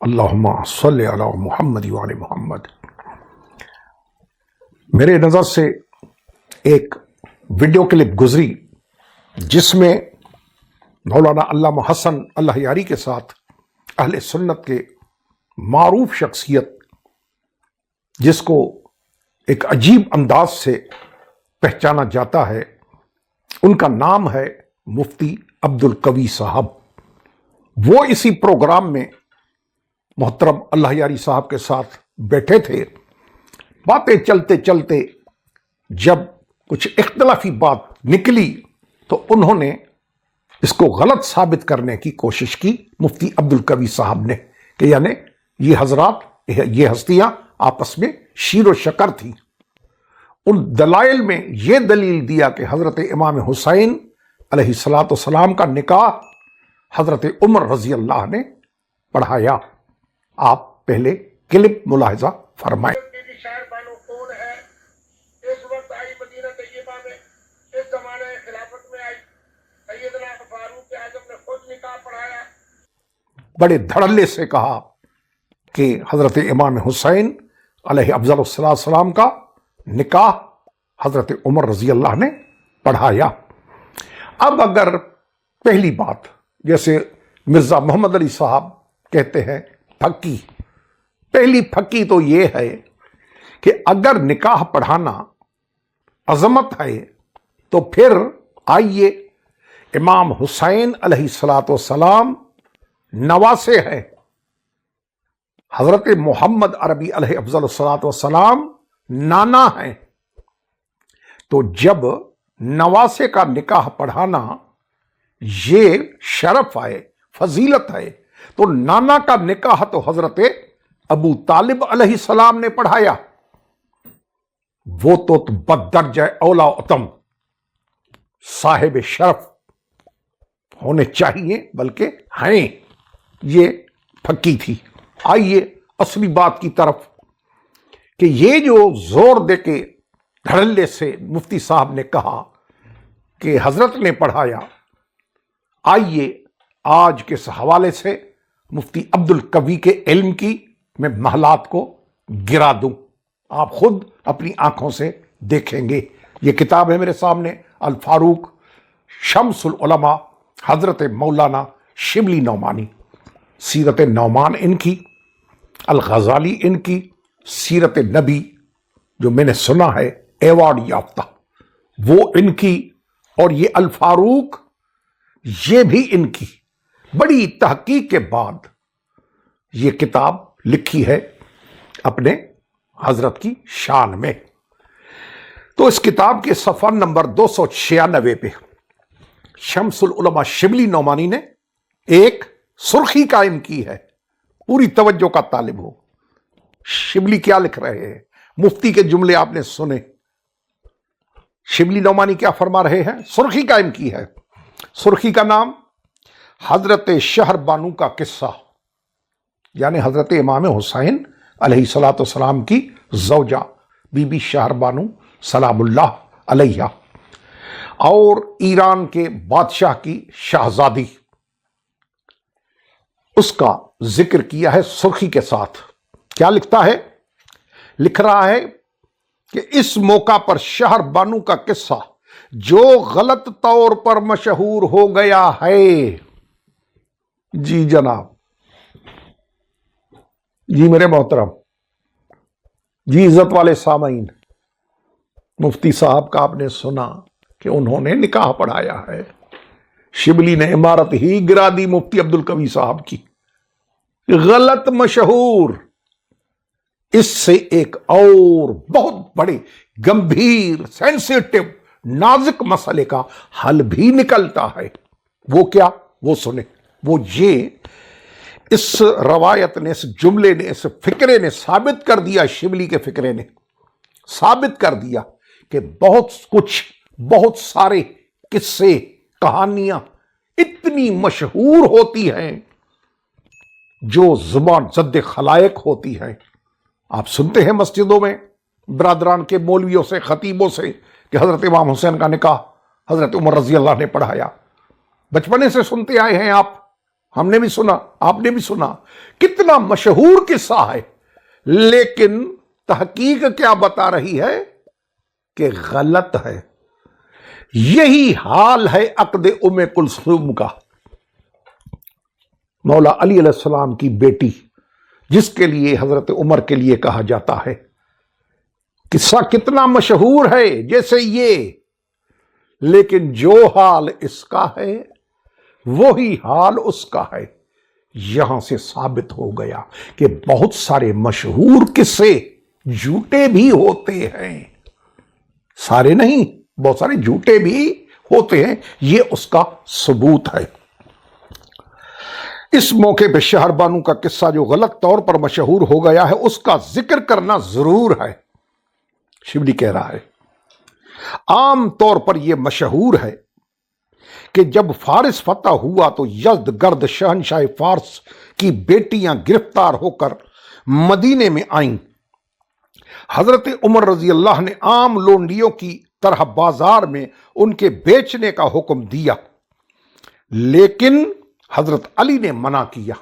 اللہم صلی علی محمد وعلی محمد۔ میرے نظر سے ایک ویڈیو کلپ گزری جس میں مولانا علامہ حسن اللہ یاری کے ساتھ اہل سنت کے معروف شخصیت، جس کو ایک عجیب انداز سے پہچانا جاتا ہے، ان کا نام ہے مفتی عبدالقوی صاحب۔ وہ اسی پروگرام میں محترم اللہ یاری صاحب کے ساتھ بیٹھے تھے۔ باتیں چلتے چلتے جب کچھ اختلافی بات نکلی تو انہوں نے اس کو غلط ثابت کرنے کی کوشش کی مفتی عبدالقوی صاحب نے، کہ یعنی یہ حضرات، یہ ہستیاں آپس میں شیر و شکر تھیں۔ ان دلائل میں یہ دلیل دیا کہ حضرت امام حسین علیہ السلام کا نکاح حضرت عمر رضی اللہ نے پڑھایا۔ آپ پہلے کلپ ملاحظہ فرمائیں۔ شہر بانو کون ہے؟ اس وقت آئی مدینہ طیبہ میں، اس زمانے خلافت میں آئی، سیدنا فاروق اعظم نے خود نکاح پڑھایا۔ بڑے دھڑلے سے کہا کہ حضرت امام حسین علیہ افضل السلام کا نکاح حضرت عمر رضی اللہ نے پڑھایا۔ اب اگر پہلی بات، جیسے مرزا محمد علی صاحب کہتے ہیں پھکی، پہلی پھکی تو یہ ہے کہ اگر نکاح پڑھانا عظمت ہے تو پھر آئیے امام حسین علیہ السلام نواسے ہیں، حضرت محمد عربی علیہ افضل السلام نانا ہیں، تو جب نواسے کا نکاح پڑھانا یہ شرف ہے، فضیلت ہے، تو نانا کا نکاح تو حضرت ابو طالب علیہ السلام نے پڑھایا۔ وہ تو بدرجہ اولا اتم صاحب شرف ہونے چاہیے، بلکہ ہیں۔ یہ پھکی تھی۔ آئیے اصلی بات کی طرف، کہ یہ جو زور دے کے دھڑلے سے مفتی صاحب نے کہا کہ حضرت نے پڑھایا، آئیے آج کے اس حوالے سے مفتی عبدالقوی کے علم کی میں محلات کو گرا دوں، آپ خود اپنی آنکھوں سے دیکھیں گے۔ یہ کتاب ہے میرے سامنے، الفاروق شمس العلماء حضرت مولانا شبلی نعمانی، سیرت نعمان ان کی، الغزالی ان کی، سیرت نبی جو میں نے سنا ہے ایوارڈ یافتہ وہ ان کی، اور یہ الفاروق یہ بھی ان کی۔ بڑی تحقیق کے بعد یہ کتاب لکھی ہے اپنے حضرت کی شان میں۔ تو اس کتاب کے صفحہ نمبر 296 پہ شمس العلماء شبلی نعمانی نے ایک سرخی قائم کی ہے، پوری توجہ کا طالب ہو۔ شبلی کیا لکھ رہے ہیں؟ مفتی کے جملے آپ نے سنے، شبلی نعمانی کیا فرما رہے ہیں؟ سرخی قائم کی ہے۔ سرخی کا نام حضرت شہر بانو کا قصہ، یعنی حضرت امام حسین علیہ السلام کی زوجہ بی بی شہر بانو سلام اللہ علیہ، اور ایران کے بادشاہ کی شہزادی، اس کا ذکر کیا ہے سرخی کے ساتھ۔ کیا لکھتا ہے؟ لکھ رہا ہے کہ اس موقع پر شہر بانو کا قصہ جو غلط طور پر مشہور ہو گیا ہے۔ جی جناب، جی میرے محترم، جی عزت والے سامعین، مفتی صاحب کا آپ نے سنا کہ انہوں نے نکاح پڑھایا ہے۔ شبلی نے عمارت ہی گرا دی مفتی عبدالقوی صاحب کی، غلط مشہور۔ اس سے ایک اور بہت بڑے گمبھیر سینسیٹیو نازک مسئلے کا حل بھی نکلتا ہے۔ وہ کیا؟ وہ سنیں۔ وہ یہ، اس روایت نے، اس جملے نے، اس فکرے نے ثابت کر دیا، شبلی کے فکرے نے ثابت کر دیا کہ بہت کچھ، بہت سارے قصے، کہانیاں اتنی مشہور ہوتی ہیں جو زبان زد خلائق ہوتی ہیں۔ آپ سنتے ہیں مسجدوں میں برادران کے مولویوں سے، خطیبوں سے، کہ حضرت امام حسین کا نکاح حضرت عمر رضی اللہ نے پڑھایا۔ بچپنے سے سنتے آئے ہیں آپ، ہم نے بھی سنا، آپ نے بھی سنا، کتنا مشہور قصہ ہے، لیکن تحقیق کیا بتا رہی ہے کہ غلط ہے۔ یہی حال ہے عقد ام کلثوم کا، مولا علی علیہ السلام کی بیٹی، جس کے لیے حضرت عمر کے لیے کہا جاتا ہے۔ قصہ کتنا مشہور ہے جیسے یہ، لیکن جو حال اس کا ہے وہی حال اس کا ہے۔ یہاں سے ثابت ہو گیا کہ بہت سارے مشہور قصے جھوٹے بھی ہوتے ہیں، سارے نہیں، بہت سارے جھوٹے بھی ہوتے ہیں، یہ اس کا ثبوت ہے۔ اس موقع پہ شہر بانو کا قصہ جو غلط طور پر مشہور ہو گیا ہے، اس کا ذکر کرنا ضرور ہے۔ شبلی کہہ رہا ہے عام طور پر یہ مشہور ہے کہ جب فارس فتح ہوا تو یزدگرد شہنشاہ فارس کی بیٹیاں گرفتار ہو کر مدینے میں آئیں۔ حضرت عمر رضی اللہ نے عام لونڈیوں کی طرح بازار میں ان کے بیچنے کا حکم دیا، لیکن حضرت علی نے منع کیا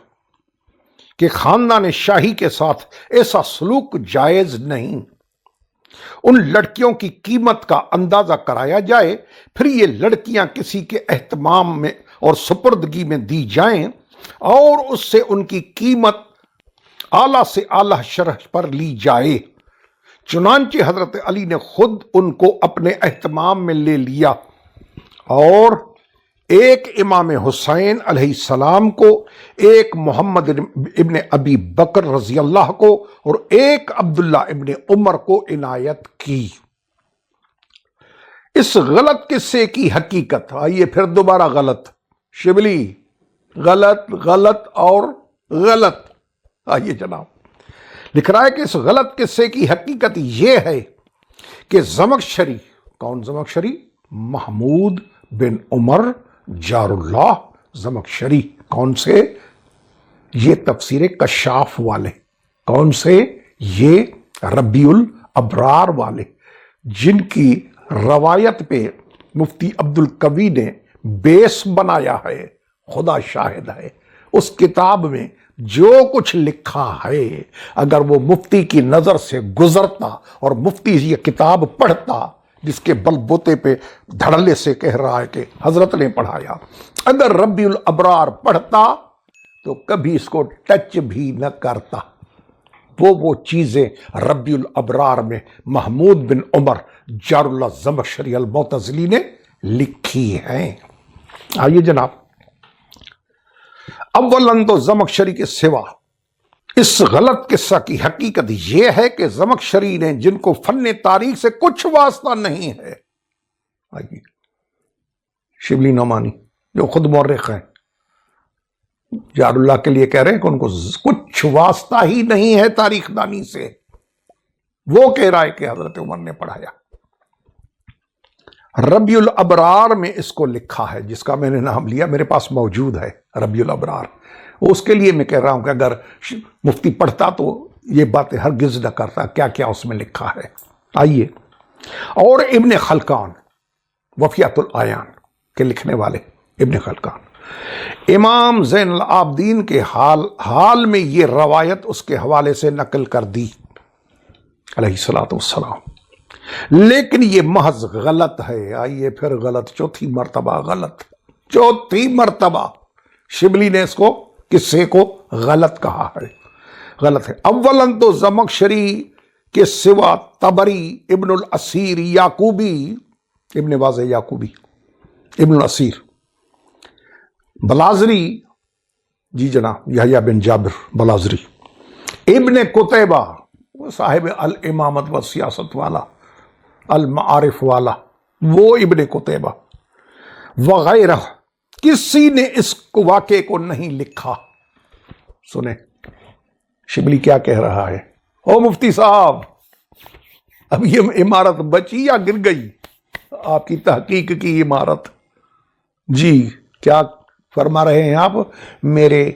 کہ خاندان شاہی کے ساتھ ایسا سلوک جائز نہیں۔ ان لڑکیوں کی قیمت کا اندازہ کرایا جائے، پھر یہ لڑکیاں کسی کے اہتمام میں اور سپردگی میں دی جائیں اور اس سے ان کی قیمت اعلیٰ سے اعلیٰ شرح پر لی جائے۔ چنانچہ حضرت علی نے خود ان کو اپنے اہتمام میں لے لیا اور ایک امام حسین علیہ السلام کو، ایک محمد ابن ابی بکر رضی اللہ کو اور ایک عبداللہ ابن عمر کو عنایت کی۔ اس غلط قصے کی حقیقت، آئیے پھر دوبارہ غلط، شبلی غلط غلط اور غلط، آئیے جناب لکھ رہا ہے کہ اس غلط قصے کی حقیقت یہ ہے کہ زمخشری، کون زمخشری؟ محمود بن عمر جار اللہ زمخشری۔ کون سے؟ یہ تفسیر کشاف والے۔ کون سے؟ یہ ربیع الابرار والے، جن کی روایت پہ مفتی عبد القوی نے بیس بنایا ہے۔ خدا شاہد ہے اس کتاب میں جو کچھ لکھا ہے، اگر وہ مفتی کی نظر سے گزرتا اور مفتی یہ کتاب پڑھتا، جس کے بل بوتے پہ دھڑلے سے کہہ رہا ہے کہ حضرت نے پڑھایا، اگر ربیع الابرار پڑھتا تو کبھی اس کو ٹچ بھی نہ کرتا۔ وہ چیزیں ربیع الابرار میں محمود بن عمر جار اللہ زمخشری المعتزلی نے لکھی ہیں۔ آئیے جناب، اولاً تو زمخشری کے سوا اس غلط قصہ کی حقیقت یہ ہے کہ زمخشری نے، جن کو فن تاریخ سے کچھ واسطہ نہیں ہے، آئیے شبلی نعمانی جو خود مورخ ہیں، جار اللہ کے لیے کہہ رہے ہیں کہ ان کو کچھ واسطہ ہی نہیں ہے تاریخ دانی سے، وہ کہہ رہا ہے کہ حضرت عمر نے پڑھایا۔ ربیع الابرار میں اس کو لکھا ہے، جس کا میں نے نام لیا، میرے پاس موجود ہے ربیع الابرار۔ اس کے لیے میں کہہ رہا ہوں کہ اگر مفتی پڑھتا تو یہ باتیں ہرگز نہ کرتا، کیا کیا اس میں لکھا ہے۔ آئیے، اور ابن خلقان، وفیات العیان کے لکھنے والے ابن خلقان، امام زین العابدین کے حال میں یہ روایت اس کے حوالے سے نقل کر دی علیہ الصلوۃ والسلام، لیکن یہ محض غلط ہے۔ آئیے پھر غلط، چوتھی مرتبہ غلط، چوتھی مرتبہ شبلی نے اس کو، قصے کو غلط کہا ہے، غلط ہے۔ اولاً تو زمخشری کے سوا طبری، ابن الاسیر یعقوبی، ابن واضح یعقوبی، ابن الاسیر، بلازری، جی جناب یحییٰ بن جابر بلازری، ابن قتیبہ، وہ صاحب الامامت و سیاست والا، المعارف والا، وہ ابن قتیبہ وغیرہ، کسی نے اس واقعے کو نہیں لکھا۔ سنیں شبلی کیا کہہ رہا ہے۔ او مفتی صاحب، اب یہ عمارت بچی یا گر گئی؟ آپ کی تحقیق کی عمارت، جی کیا فرما رہے ہیں آپ؟ میرے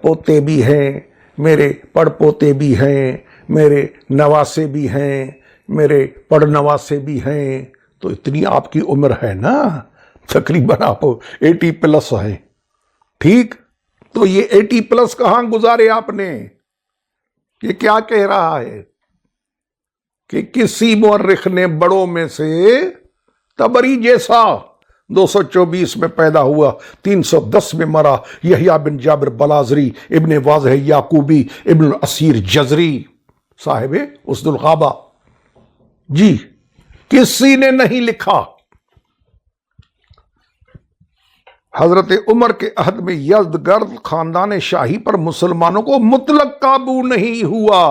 پوتے بھی ہیں، میرے پڑ پوتے بھی ہیں، میرے نواسے بھی ہیں، میرے پڑ نواسے بھی ہیں، تو اتنی آپ کی عمر ہے نا، تقریباً آپ 80 پلس ہیں، ٹھیک؟ تو یہ 80+ کہاں گزارے آپ نے؟ یہ کیا کہہ رہا ہے کہ کسی مورخ نے بڑوں میں سے تبری جیسا 224 میں پیدا ہوا، 310 میں مرا، یحییٰ بن جابر بلازری، ابن واضح یعقوبی، ابن الاسیر جزری، صاحب اسد الغابہ، جی کسی نے نہیں لکھا۔ حضرت عمر کے عہد میں یزدگرد خاندان شاہی پر مسلمانوں کو مطلق قابو نہیں ہوا۔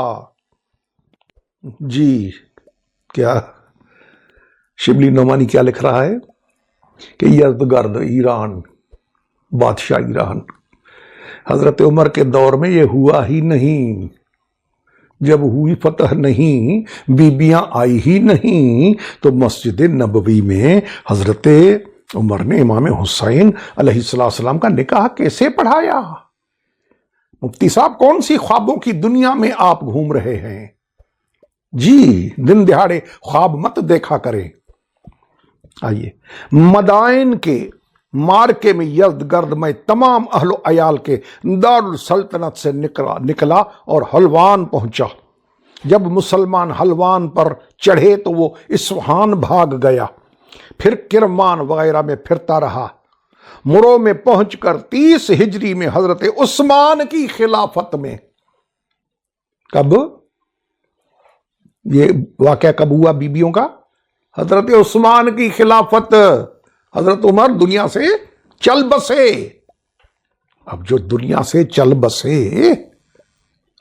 جی کیا شبلی نعمانی کیا لکھ رہا ہے کہ یزدگرد ایران، بادشاہ ایران، حضرت عمر کے دور میں یہ ہوا ہی نہیں۔ جب ہوئی فتح نہیں، بیبیاں آئی ہی نہیں، تو مسجد نبوی میں حضرت عمر نے امام حسین علیہ السلام کا نکاح کیسے پڑھایا؟ مفتی صاحب کون سی خوابوں کی دنیا میں آپ گھوم رہے ہیں؟ جی دن دہاڑے خواب مت دیکھا کریں۔ آئیے، مدائن کے مارکے میں یزدگرد میں تمام اہل و عیال کے دارالسلطنت سے نکلا اور حلوان پہنچا۔ جب مسلمان حلوان پر چڑھے تو وہ اصفہان بھاگ گیا، پھر کرمان وغیرہ میں پھرتا رہا۔ مرو میں پہنچ کر 30 ہجری میں حضرت عثمان کی خلافت میں، کب یہ واقعہ کب ہوا بیبیوں کا؟ حضرت عثمان کی خلافت، حضرت عمر دنیا سے چل بسے۔ اب جو دنیا سے چل بسے،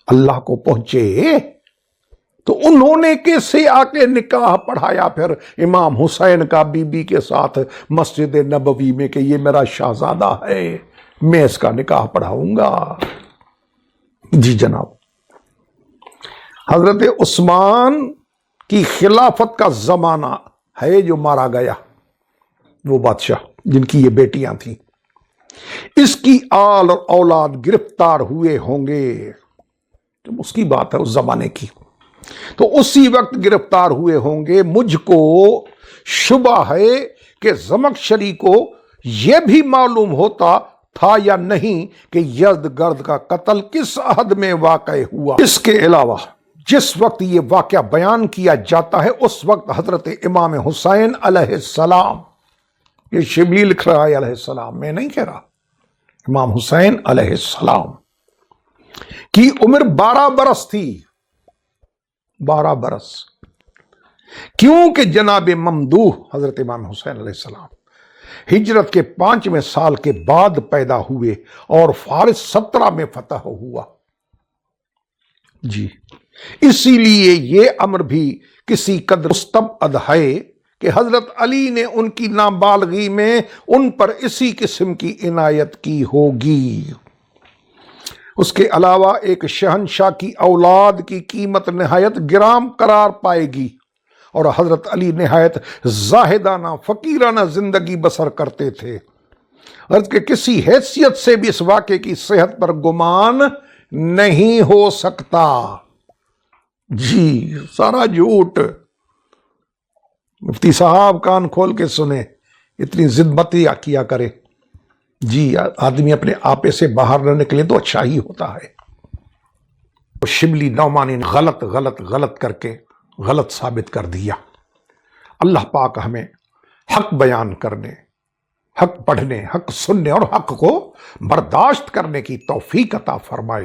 اللہ کو پہنچے، تو انہوں نے کیسے آ کے نکاح پڑھایا پھر امام حسین کا بی بی کے ساتھ مسجد نبوی میں کہ یہ میرا شہزادہ ہے، میں اس کا نکاح پڑھاؤں گا؟ جی جناب، حضرت عثمان کی خلافت کا زمانہ ہے جو مارا گیا، وہ بادشاہ جن کی یہ بیٹیاں تھیں، اس کی آل اور اولاد گرفتار ہوئے ہوں گے، جب اس کی بات ہے اس زمانے کی، تو اسی وقت گرفتار ہوئے ہوں گے۔ مجھ کو شبہ ہے کہ زمخشری کو یہ بھی معلوم ہوتا تھا یا نہیں کہ یزدگرد کا قتل کس عہد میں واقع ہوا۔ اس کے علاوہ جس وقت یہ واقعہ بیان کیا جاتا ہے اس وقت حضرت امام حسین علیہ السلام، یہ شبلی لکھ رہا ہے علیہ السلام، میں نہیں کہہ رہا، امام حسین علیہ السلام کی عمر 12 برس تھی، 12 برس، کیونکہ جناب ممدوح حضرت امام حسین علیہ السلام ہجرت کے 5ویں سال کے بعد پیدا ہوئے اور فارس 17 میں فتح ہوا۔ جی اسی لیے یہ امر بھی کسی قدر مستبعد ہے کہ حضرت علی نے ان کی نابالغی میں ان پر اسی قسم کی عنایت کی ہوگی۔ اس کے علاوہ ایک شہنشاہ کی اولاد کی قیمت نہایت گرام قرار پائے گی، اور حضرت علی نہایت زاہدانہ فقیرانہ زندگی بسر کرتے تھے، عرض کہ کسی حیثیت سے بھی اس واقعے کی صحت پر گمان نہیں ہو سکتا۔ جی سارا جھوٹ۔ مفتی صاحب کان کھول کے سنیں، اتنی ضد مت کیا کرے۔ جی آدمی اپنے آپے سے باہر نہ نکلے تو اچھا ہی ہوتا ہے۔ شبلی نعمانی نے غلط کر کے غلط ثابت کر دیا۔ اللہ پاک ہمیں حق بیان کرنے، حق پڑھنے، حق سننے اور حق کو برداشت کرنے کی توفیق عطا فرمائے۔